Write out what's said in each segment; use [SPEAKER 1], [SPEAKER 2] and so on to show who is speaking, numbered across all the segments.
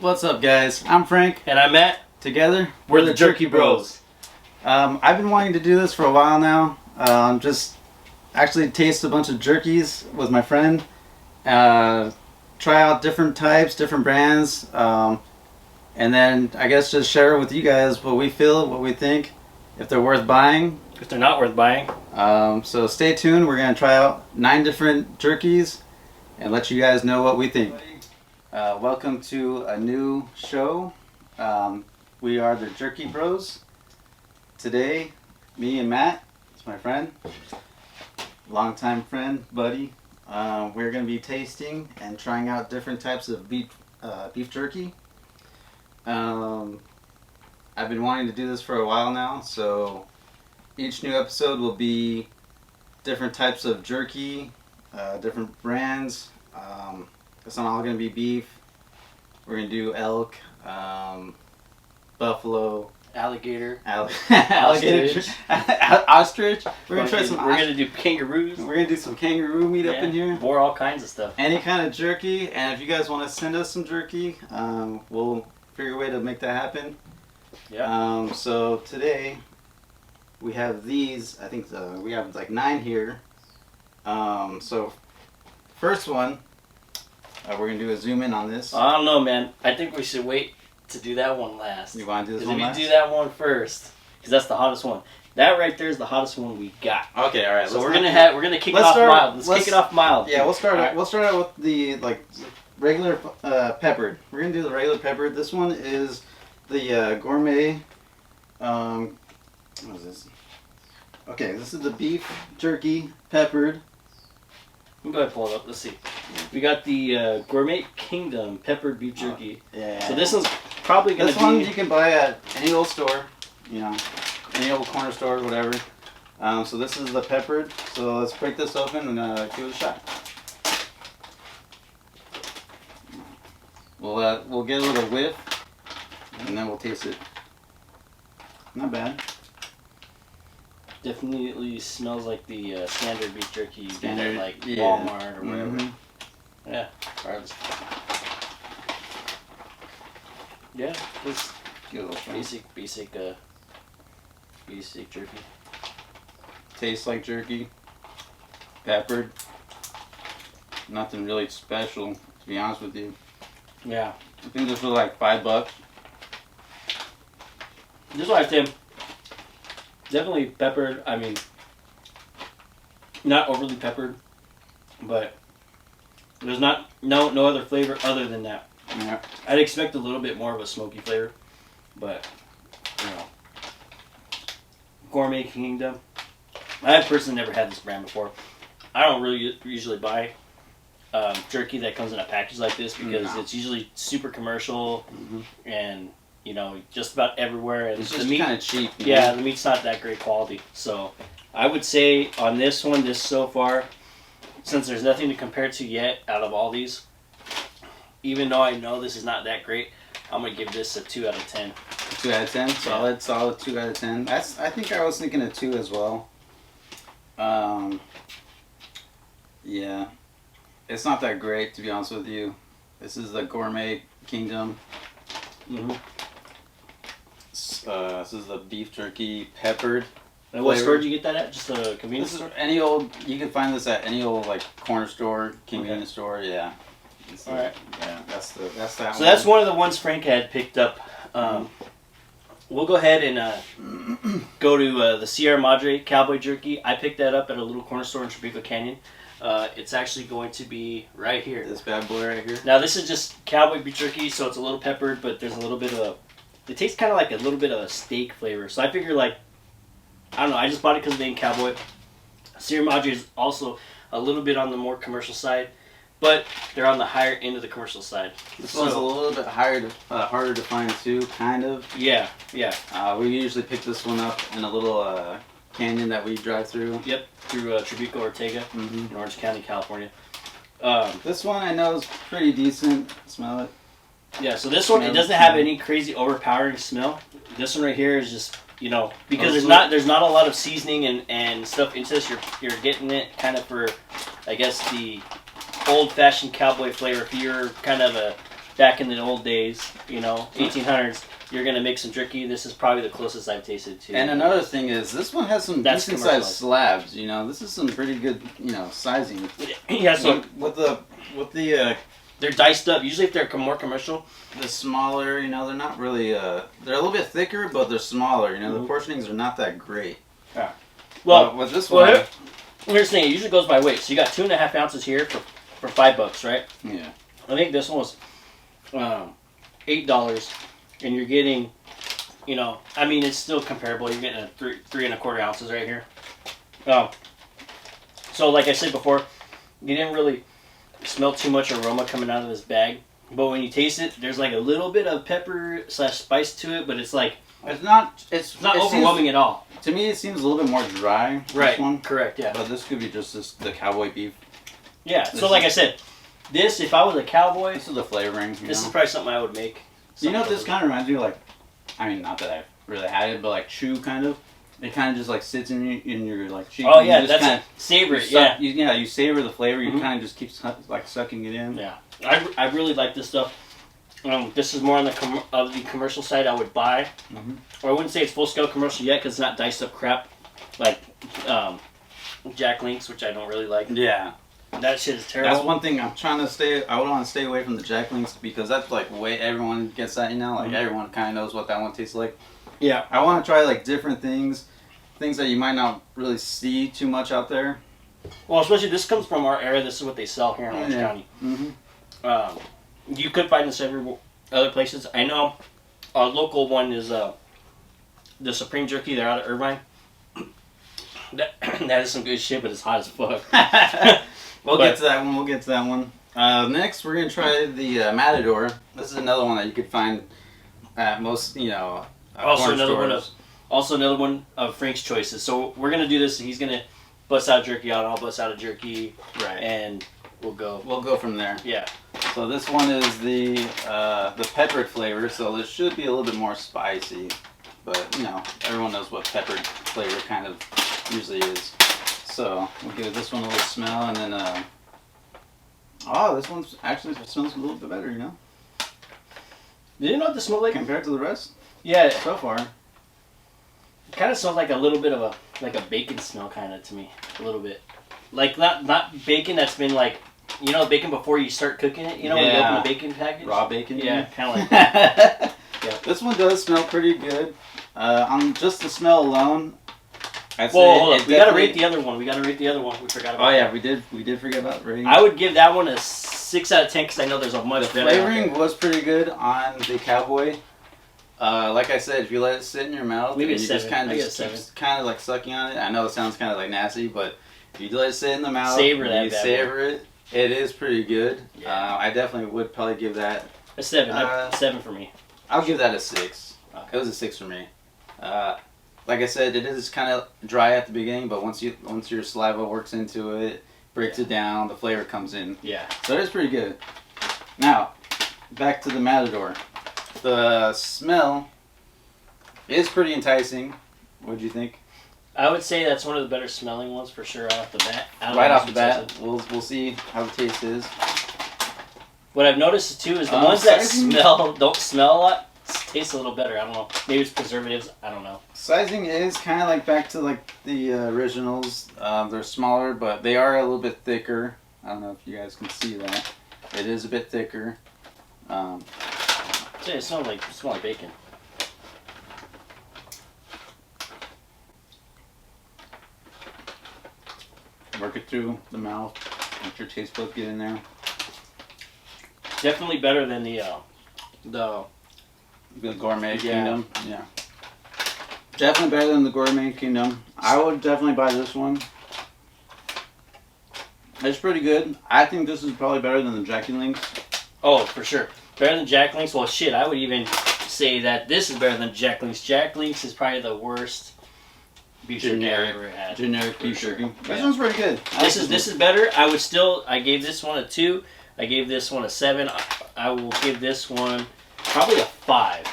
[SPEAKER 1] What's up, guys? I'm Frank.
[SPEAKER 2] And I'm Matt.
[SPEAKER 1] Together,
[SPEAKER 2] we're the Jerky Bros.
[SPEAKER 1] I've been wanting to do this for a while now. Just actually taste a bunch of jerkies with my friend. Try out different types, different brands. And then I guess just share with you guys what we feel, what we think, if they're worth buying.
[SPEAKER 2] If they're not worth buying.
[SPEAKER 1] So stay tuned. We're going to try out 9 different jerkies and let you guys know what we think. Welcome to a new show. We are the Jerky Bros. Today, me and Matt, it's my friend, longtime friend, buddy. We're going to be tasting and trying out different types of beef jerky. I've been wanting to do this for a while now, so each new episode will be different types of jerky, different brands. It's not all going to be beef. We're going to do elk, buffalo,
[SPEAKER 2] alligator,
[SPEAKER 1] alligator, ostrich. We're going to try some.
[SPEAKER 2] We're going to do kangaroos.
[SPEAKER 1] We're going to do some kangaroo meat up in here.
[SPEAKER 2] More all kinds of stuff.
[SPEAKER 1] Any kind of jerky, and if you guys want to send us some jerky, we'll figure a way to make that happen.
[SPEAKER 2] Yeah.
[SPEAKER 1] So today we have these. I think we have like 9 here. So first one. We're going to do a zoom in on this.
[SPEAKER 2] I don't know, man. I think we should wait to do that one last.
[SPEAKER 1] You want to do this one last?
[SPEAKER 2] If you do that one first, because that's the hottest one. That right there is the hottest one we got.
[SPEAKER 1] Okay, all right.
[SPEAKER 2] So we're gonna kick it off mild. Let's kick it off mild.
[SPEAKER 1] Yeah, we'll start out with the regular peppered. We're gonna do the regular peppered. This one is the gourmet. What is this? Okay, this is the beef jerky peppered.
[SPEAKER 2] Go ahead and pull it up. Let's see. We got the Gourmet Kingdom peppered beef jerky.
[SPEAKER 1] Yeah.
[SPEAKER 2] So this one's probably going to be...
[SPEAKER 1] This one you can buy at any old store, any old corner store, whatever. So this is the peppered. So let's break this open and give it a shot. We'll get a little whiff, and then we'll taste it. Not bad.
[SPEAKER 2] Definitely smells like the standard beef jerky you get at like Walmart or whatever. Mm-hmm. Yeah. Alright. Yeah, just basic jerky.
[SPEAKER 1] Tastes like jerky. Peppered. Nothing really special, to be honest with you.
[SPEAKER 2] Yeah.
[SPEAKER 1] I think this was like $5.
[SPEAKER 2] Just like Tim. Definitely peppered. I mean, not overly peppered, but there's no other flavor other than that.
[SPEAKER 1] Yeah.
[SPEAKER 2] I'd expect a little bit more of a smoky flavor, but Gourmet Kingdom. I have personally never had this brand before. I don't really usually buy jerky that comes in a package like this because it's usually super commercial and. Just about everywhere. And
[SPEAKER 1] it's just kind of cheap.
[SPEAKER 2] Yeah, the meat's not that great quality. So I would say on this one, so far, since there's nothing to compare to yet out of all these, even though I know this is not that great, I'm going to give this a 2 out of 10.
[SPEAKER 1] 2 out of 10? Solid 2 out of 10. I think I was thinking a 2 as well. Yeah. It's not that great, to be honest with you. This is the Gourmet Kingdom. This is the beef jerky peppered.
[SPEAKER 2] And what store did you get that at? Just a convenience store?
[SPEAKER 1] You can find this at any old corner store, convenience store. Yeah.
[SPEAKER 2] All right.
[SPEAKER 1] Yeah, that's that
[SPEAKER 2] so
[SPEAKER 1] one.
[SPEAKER 2] So that's one of the ones Frank had picked up. We'll go ahead and go to the Sierra Madre Cowboy Jerky. I picked that up at a little corner store in Tribeca Canyon. It's actually going to be right here.
[SPEAKER 1] This bad boy right here.
[SPEAKER 2] Now this is just cowboy beef jerky, so it's a little peppered, but there's a little bit of it tastes kind of like a little bit of a steak flavor. So I figure I don't know, I just bought it because of the name Cowboy. Sierra Madre is also a little bit on the more commercial side, but they're on the higher end of the commercial side.
[SPEAKER 1] This one's a little bit harder to find too, kind of.
[SPEAKER 2] Yeah.
[SPEAKER 1] We usually pick this one up in a little canyon that we drive through.
[SPEAKER 2] Yep, through Tribeca Ortega in Orange County, California.
[SPEAKER 1] This one I know is pretty decent. Smell it.
[SPEAKER 2] Yeah, so this one, it doesn't have any crazy overpowering smell. This one right here is just, because there's not a lot of seasoning and stuff into this. You're getting it kind of for, I guess, the old-fashioned cowboy flavor. If you're kind of a back in the old days, 1800s, you're gonna make some jerky. This is probably the closest I've tasted to.
[SPEAKER 1] And another thing is, this one has some decent sized slabs. This is some pretty good, sizing.
[SPEAKER 2] Yeah. So
[SPEAKER 1] with the
[SPEAKER 2] they're diced up. Usually, if they're more commercial,
[SPEAKER 1] the smaller, they're not really. They're a little bit thicker, but they're smaller. The portionings are not that great.
[SPEAKER 2] Yeah. Well,
[SPEAKER 1] with this one,
[SPEAKER 2] here's the thing. It usually goes by weight. So you got 2.5 ounces here for $5, right?
[SPEAKER 1] Yeah.
[SPEAKER 2] I think this one was $8, and you're getting, it's still comparable. You're getting a 3.25 ounces right here. So like I said before, you didn't really smell too much aroma coming out of this bag, but when you taste it, there's like a little bit of pepper / spice to it, but it's like it's not overwhelming at all.
[SPEAKER 1] To me, it seems a little bit more dry.
[SPEAKER 2] Right.
[SPEAKER 1] This one.
[SPEAKER 2] Correct. Yeah.
[SPEAKER 1] But this could be just the cowboy beef.
[SPEAKER 2] Yeah. So like I said, this, if I was a cowboy,
[SPEAKER 1] this is the flavoring.
[SPEAKER 2] This is probably something I would make.
[SPEAKER 1] What this kind of reminds me of? Like, not that I've really had it, but like chew kind of. It kind of just like sits in your like cheek.
[SPEAKER 2] Oh yeah, that's it. Savor it. Yeah.
[SPEAKER 1] You savor the flavor. You kind of just keep like sucking it in.
[SPEAKER 2] Yeah. I really like this stuff. This is more on the commercial side. I would buy, or I wouldn't say it's full scale commercial yet because it's not diced up crap like Jack Links, which I don't really like.
[SPEAKER 1] Yeah.
[SPEAKER 2] That shit is terrible.
[SPEAKER 1] That's one thing I'm trying to stay. I would want to stay away from the Jack Links because that's like way everyone gets that. Like everyone kind of knows what that one tastes like.
[SPEAKER 2] Yeah.
[SPEAKER 1] I want to try like different things that you might not really see too much out there.
[SPEAKER 2] Well, especially this comes from our area. This is what they sell here in Orange County. You could find this every other places. I know our local one is the Supreme Jerky. They're out of Irvine. That is some good shit, but it's hot as fuck.
[SPEAKER 1] We'll get to that one. Next, we're going to try the Matador. This is another one that you could find at most,
[SPEAKER 2] Also another one of Frank's choices. So we're going to do this. He's going to bust out jerky out. I'll bust out a jerky.
[SPEAKER 1] Right.
[SPEAKER 2] And we'll go.
[SPEAKER 1] We'll go from there.
[SPEAKER 2] Yeah.
[SPEAKER 1] So this one is the peppered flavor. So this should be a little bit more spicy. But, everyone knows what peppered flavor kind of usually is. So we'll give this one a little smell, and then this one actually smells a little bit better,
[SPEAKER 2] Did you know what this smells like
[SPEAKER 1] compared to the rest?
[SPEAKER 2] Yeah,
[SPEAKER 1] so far.
[SPEAKER 2] It kind of smells like a little bit of a bacon smell, kind of to me, a little bit. Like not bacon that's been like, bacon before you start cooking it. When you open the bacon package.
[SPEAKER 1] Raw bacon.
[SPEAKER 2] Yeah, kind of like that.
[SPEAKER 1] Yeah. This one does smell pretty good. On just the smell alone.
[SPEAKER 2] Hold up. We gotta rate the other one. We forgot about.
[SPEAKER 1] Oh yeah, we did forget about rating.
[SPEAKER 2] I would give that one a 6 out of 10 because I know there's a much better.
[SPEAKER 1] The flavoring was pretty good on the cowboy. Like I said, if you let it sit in your mouth,
[SPEAKER 2] maybe
[SPEAKER 1] and you just kind of like sucking on it. I know it sounds kind of like nasty, but if you let it sit in the mouth, savor it. It is pretty good. Yeah. I definitely would probably give that
[SPEAKER 2] a 7. 7 for me.
[SPEAKER 1] I'll give that a 6. Okay. It was a 6 for me. Like I said, it is kind of dry at the beginning, but once your saliva works into it, breaks it down, the flavor comes in.
[SPEAKER 2] Yeah.
[SPEAKER 1] So it is pretty good. Now, back to the Matador. The smell is pretty enticing. What do you think?
[SPEAKER 2] I would say that's one of the better smelling ones for sure right off the bat.
[SPEAKER 1] Right off the bat, we'll see how the taste is.
[SPEAKER 2] What I've noticed too is the ones that don't smell a lot taste a little better. I don't know. Maybe it's preservatives. I don't know.
[SPEAKER 1] Sizing is kind of like back to like the originals. They're smaller, but they are a little bit thicker. I don't know if you guys can see that. It is a bit thicker.
[SPEAKER 2] It smells like bacon.
[SPEAKER 1] Work it through the mouth. Let your taste buds get in there.
[SPEAKER 2] Definitely better than the
[SPEAKER 1] Gourmet Kingdom. Yeah. Definitely better than the Gourmet Kingdom. I would definitely buy this one. It's pretty good. I think this is probably better than the Jack Links.
[SPEAKER 2] Oh, for sure. Better than Jack Links? Well, shit, I would even say that this is better than Jack Links. Jack Links is probably the worst beef jerky I've ever had.
[SPEAKER 1] Generic beef jerky. This one's pretty good.
[SPEAKER 2] This is better. I gave this one a 2. I gave this one a 7. I will give this one probably a 5.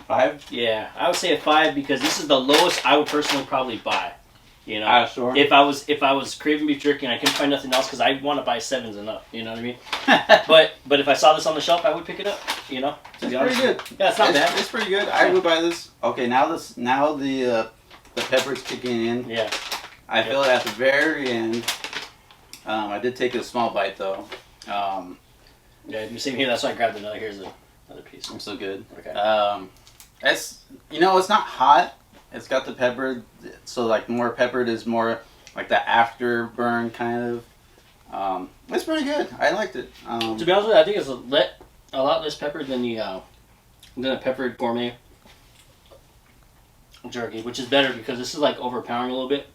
[SPEAKER 1] 5?
[SPEAKER 2] Yeah, I would say a 5 because this is the lowest I would personally probably buy. You know,
[SPEAKER 1] sure.
[SPEAKER 2] if I was craving beef jerky and I couldn't find nothing else because I want to buy 7s and up, you know what I mean? but if I saw this on the shelf, I would pick it up. You know, to be honest.
[SPEAKER 1] Pretty good.
[SPEAKER 2] Yeah, it's not bad.
[SPEAKER 1] It's pretty good. I would buy this. Okay, now the pepper's kicking in.
[SPEAKER 2] Yeah.
[SPEAKER 1] I feel it at the very end. I did take a small bite though.
[SPEAKER 2] Yeah, same here. That's why I grabbed another. Here's another piece.
[SPEAKER 1] I'm so good.
[SPEAKER 2] Okay.
[SPEAKER 1] It's it's not hot. It's got the pepper, so like more peppered is more like the afterburn kind of. It's pretty good. I liked it.
[SPEAKER 2] To be honest with you, I think it's a lot less peppered than the peppered gourmet jerky, which is better because this is like overpowering a little bit,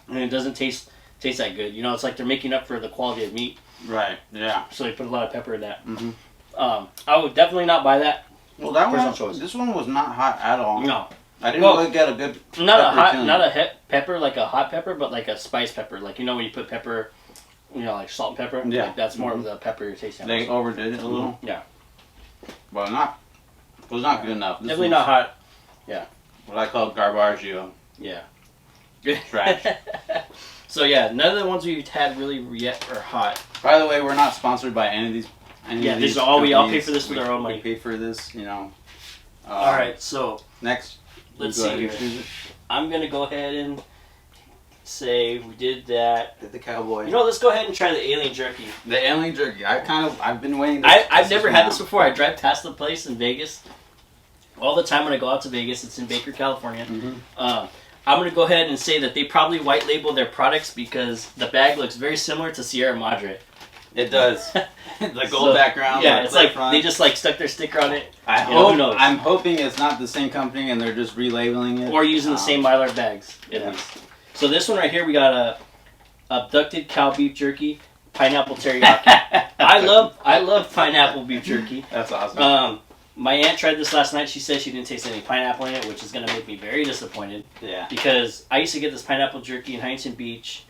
[SPEAKER 2] and it doesn't taste that good. You know, it's like they're making up for the quality of meat.
[SPEAKER 1] Right. Yeah.
[SPEAKER 2] So they put a lot of pepper in that.
[SPEAKER 1] Mm-hmm.
[SPEAKER 2] I would definitely not buy that.
[SPEAKER 1] Well, that
[SPEAKER 2] Personal
[SPEAKER 1] one.
[SPEAKER 2] choice.
[SPEAKER 1] This one was not hot at all.
[SPEAKER 2] No.
[SPEAKER 1] I didn't really get a good.
[SPEAKER 2] Not a pepper like a hot pepper, but like a spice pepper. Like when you put pepper, like salt and pepper.
[SPEAKER 1] Yeah.
[SPEAKER 2] Like that's more of the pepper you're tasting.
[SPEAKER 1] They overdid it a little.
[SPEAKER 2] Yeah.
[SPEAKER 1] But it was not good enough. This
[SPEAKER 2] Definitely not hot. Yeah.
[SPEAKER 1] What I call garbaggio.
[SPEAKER 2] Yeah.
[SPEAKER 1] Trash.
[SPEAKER 2] So yeah, none of the ones we've had really yet are hot.
[SPEAKER 1] By the way, we're not sponsored by any of these.
[SPEAKER 2] These are all we all pay for this with our own money.
[SPEAKER 1] We pay for this,
[SPEAKER 2] All right, so
[SPEAKER 1] next,
[SPEAKER 2] let's
[SPEAKER 1] go
[SPEAKER 2] see
[SPEAKER 1] ahead and
[SPEAKER 2] here.
[SPEAKER 1] choose it.
[SPEAKER 2] I'm gonna go ahead and say we did that.
[SPEAKER 1] Get the cowboy.
[SPEAKER 2] Let's go ahead and try the alien jerky.
[SPEAKER 1] The alien jerky. I've been waiting.
[SPEAKER 2] I've never had this before. I drive past the place in Vegas all the time when I go out to Vegas. It's in Baker, California.
[SPEAKER 1] Mm-hmm.
[SPEAKER 2] I'm going to go ahead and say that they probably white label their products because the bag looks very similar to Sierra Madre.
[SPEAKER 1] It does. The gold background.
[SPEAKER 2] Yeah, it's like
[SPEAKER 1] front.
[SPEAKER 2] they just like stuck their sticker on it.
[SPEAKER 1] Who knows? I'm hoping it's not the same company and they're just relabeling it.
[SPEAKER 2] Or using the same Mylar bags, at least. So this one right here, we got a abducted cow beef jerky, pineapple teriyaki. I love pineapple beef jerky.
[SPEAKER 1] That's awesome.
[SPEAKER 2] My aunt tried this last night. She said she didn't taste any pineapple in it, which is going to make me very disappointed.
[SPEAKER 1] Yeah.
[SPEAKER 2] Because I used to get this pineapple jerky in Huntington Beach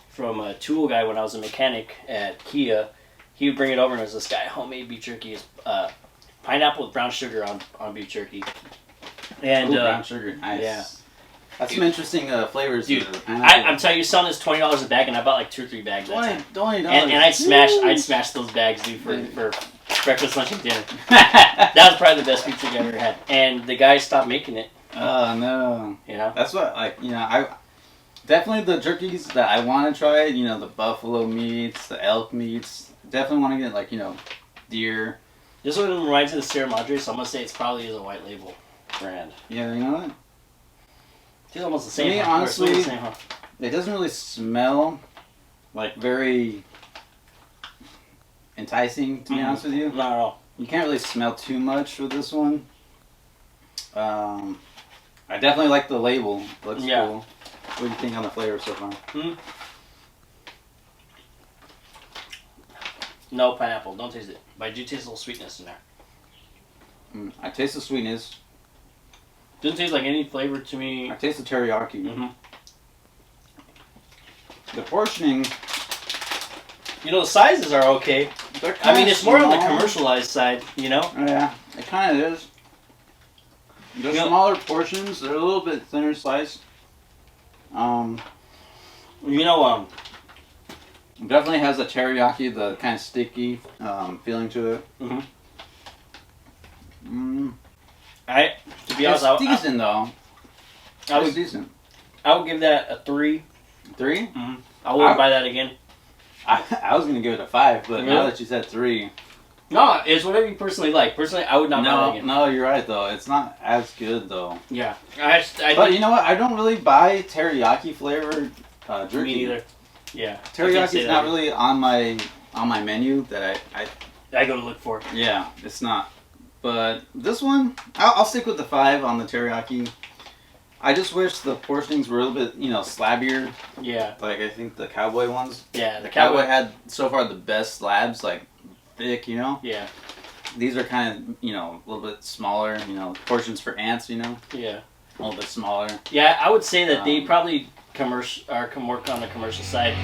[SPEAKER 2] from a tool guy when I was a mechanic at Kia. He would bring it over and it was this guy, homemade beef jerky. Is pineapple with brown sugar on beef jerky. And
[SPEAKER 1] brown sugar, nice.
[SPEAKER 2] Yeah.
[SPEAKER 1] That's some interesting flavors.
[SPEAKER 2] Dude, I'm telling you, selling this $20 a bag, and I bought like 2 or 3 bags that time.
[SPEAKER 1] $20.
[SPEAKER 2] And I'd smash those bags, dude, for breakfast, lunch, and dinner. That was probably the best pizza I've ever had. And the guy stopped making it.
[SPEAKER 1] Oh no! That's what I definitely the jerkies that I want to try. The buffalo meats, the elk meats. Definitely want to get deer.
[SPEAKER 2] This one reminds me of the Sierra Madre, so I'm gonna say it's probably is a white label brand.
[SPEAKER 1] Yeah, you know what?
[SPEAKER 2] It's almost the same.
[SPEAKER 1] To me, honestly, it doesn't really smell very enticing. To be honest with you,
[SPEAKER 2] not at all.
[SPEAKER 1] You can't really smell too much with this one. I definitely like the label. It looks cool. What do you think on the flavor so far?
[SPEAKER 2] No pineapple. Don't taste it. But I do taste a little sweetness in there.
[SPEAKER 1] I taste the sweetness.
[SPEAKER 2] Doesn't taste like any flavor to me.
[SPEAKER 1] I taste the teriyaki.
[SPEAKER 2] Mm-hmm.
[SPEAKER 1] The portioning.
[SPEAKER 2] The sizes are okay. I mean, it's more on the commercialized side,
[SPEAKER 1] Yeah, it kind of is. They're smaller portions. They're a little bit thinner sliced. Definitely has a teriyaki, the kind of sticky feeling to it.
[SPEAKER 2] To be honest,
[SPEAKER 1] it's decent though.
[SPEAKER 2] It's
[SPEAKER 1] decent.
[SPEAKER 2] I would give that a 3.
[SPEAKER 1] 3?
[SPEAKER 2] Mm-hmm. I wouldn't buy that again.
[SPEAKER 1] I was gonna give it a 5, but now that you said 3.
[SPEAKER 2] No, it's whatever you personally like. Personally, I would not buy that again.
[SPEAKER 1] No, you're right though. It's not as good though.
[SPEAKER 2] Yeah.
[SPEAKER 1] But you know what? I don't really buy teriyaki flavored jerky.
[SPEAKER 2] Me neither. Yeah.
[SPEAKER 1] Teriyaki is not really on my menu that
[SPEAKER 2] I go to look for.
[SPEAKER 1] Yeah, it's not. But this one, I'll stick with the 5 on the teriyaki. I just wish the portionings were a little bit, slabbier.
[SPEAKER 2] Yeah.
[SPEAKER 1] Like I think the cowboy ones.
[SPEAKER 2] Yeah,
[SPEAKER 1] the cowboy had so far the best slabs, thick,
[SPEAKER 2] Yeah.
[SPEAKER 1] These are kind of, a little bit smaller, portions for ants, Yeah. A little bit smaller.
[SPEAKER 2] Yeah, I would say that they probably can work on the commercial side.